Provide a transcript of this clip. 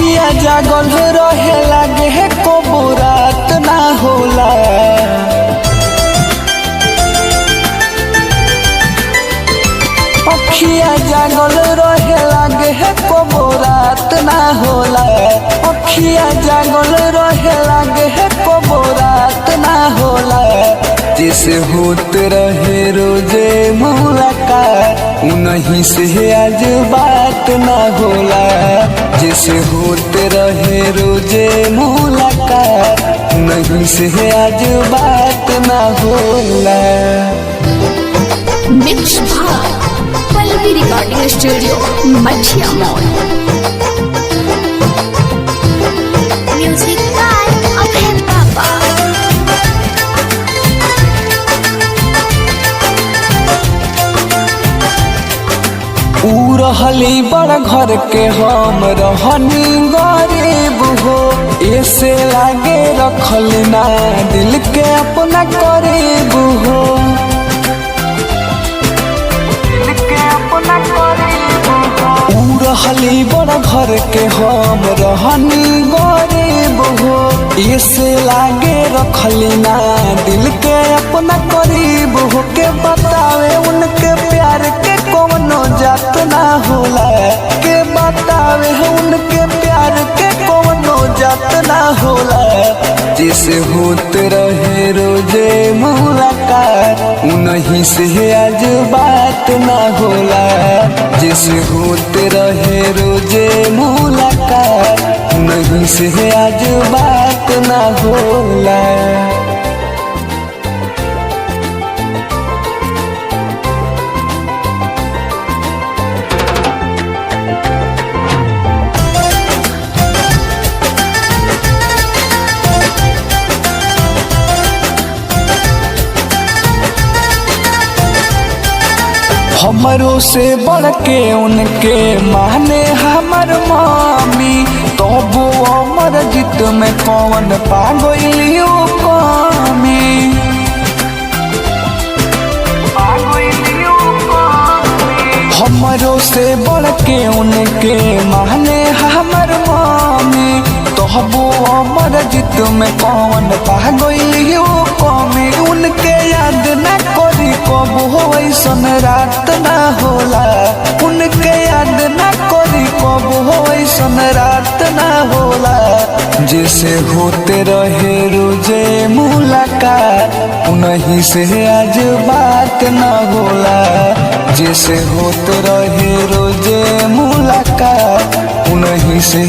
अखिया जागल रहे लागे है कबो रात ना होला। अखिया जागल रहे लागे है कबो रात ना होला। अखिया जागल रहे लागे है कबो रात ना होला। जैसे होत रहे रोजे मुलाकात उन्हीं से आज बात ना होला। जैसे होत रहे रोजे मुलाकात उन्हीं से आज बात ना होला। मिक्स पल्लवी रिकॉर्डिंग स्टूडियो मछिया मॉल। म्यूजिक बाय अभय पापा। ऊ रहली बड़ घर के हम रहनी गरीब हो। ऐसे लागे रखल ना दिल के अपना करीब हो। ऊ रहली बड़ घर के हम रहनी गरीब हो। ऐसे लागे रखली ना दिल के अपना करीब हो। के बतावे उनके प्यार के कोनो जात ना होला। के बतावे उनके प्यार के कोनो जात ना होला। जैसे होत रहे रोजे मुलाकात उन्हीं से आज बात ना होला। जैसे होत रहे रोजे मुलाकात उन्हीं से आज बात ना होला। हमरों से बढ़ के उनके माने हमर मामी। तो वो अमर जीत में कौन पागलियो कमी। हमरों से बढ़ के उनके माने हमर मामी। तो वो अमर जीत में कौन पागलियो कमी। उनके याद न करी कब हो ऐसन रात ना होला। उनके याद न करी कब हो ऐसन रात ना होला। जैसे होते रहे रोजे मुलाकात उन्हीं से आज बात ना होला। जैसे होते रहे रोजे मुलाकात उन्हीं से